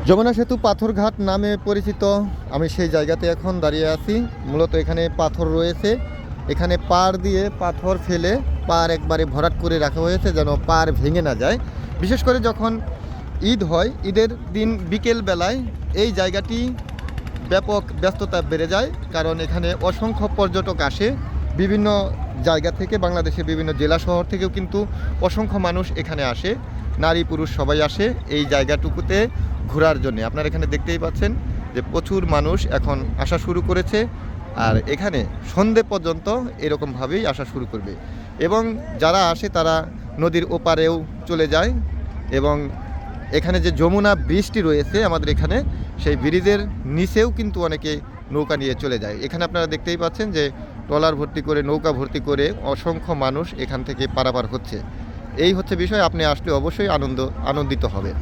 যমুনা সেতু পাথরঘাট নামে পরিচিত আমি সেই জায়গাতে এখন দাঁড়িয়ে আছি। মূলত এখানে পাথর রয়েছে, এখানে পাড় দিয়ে পাথর ফেলে পাড় একবারে ভরাট করে রাখা হয়েছে যেন পাড় ভেঙে না যায়। বিশেষ করে যখন ঈদ হয়, ঈদের দিন বিকেল বেলায় এই জায়গাটি ব্যাপক ব্যস্ততা বেড়ে যায়, কারণ এখানে অসংখ্য পর্যটক আসে বিভিন্ন জায়গা থেকে, বাংলাদেশের বিভিন্ন জেলা শহর থেকেও কিন্তু অসংখ্য মানুষ এখানে আসে, নারী পুরুষ সবাই আসে এই জায়গাটুকুতে ঘোরার জন্য। আপনারা এখানে দেখতেই পাচ্ছেন যে প্রচুর মানুষ এখন আসা শুরু করেছে, আর এখানে সন্ধে পর্যন্ত এরকমভাবেই আসা শুরু করবে। এবং যারা আসে তারা নদীর ওপারেও চলে যায়, এবং এখানে যে যমুনা ব্রিজটি রয়েছে আমাদের এখানে, সেই ব্রিজের নিচেও কিন্তু অনেকে নৌকা নিয়ে চলে যায়। এখানে আপনারা দেখতেই পাচ্ছেন যে ট্রলার ভর্তি করে, নৌকা ভর্তি করে অসংখ্য মানুষ এখান থেকে পারাপার হচ্ছে। এই হচ্ছে বিষয়, আপনি আসলে অবশ্যই আনন্দিত হবেন।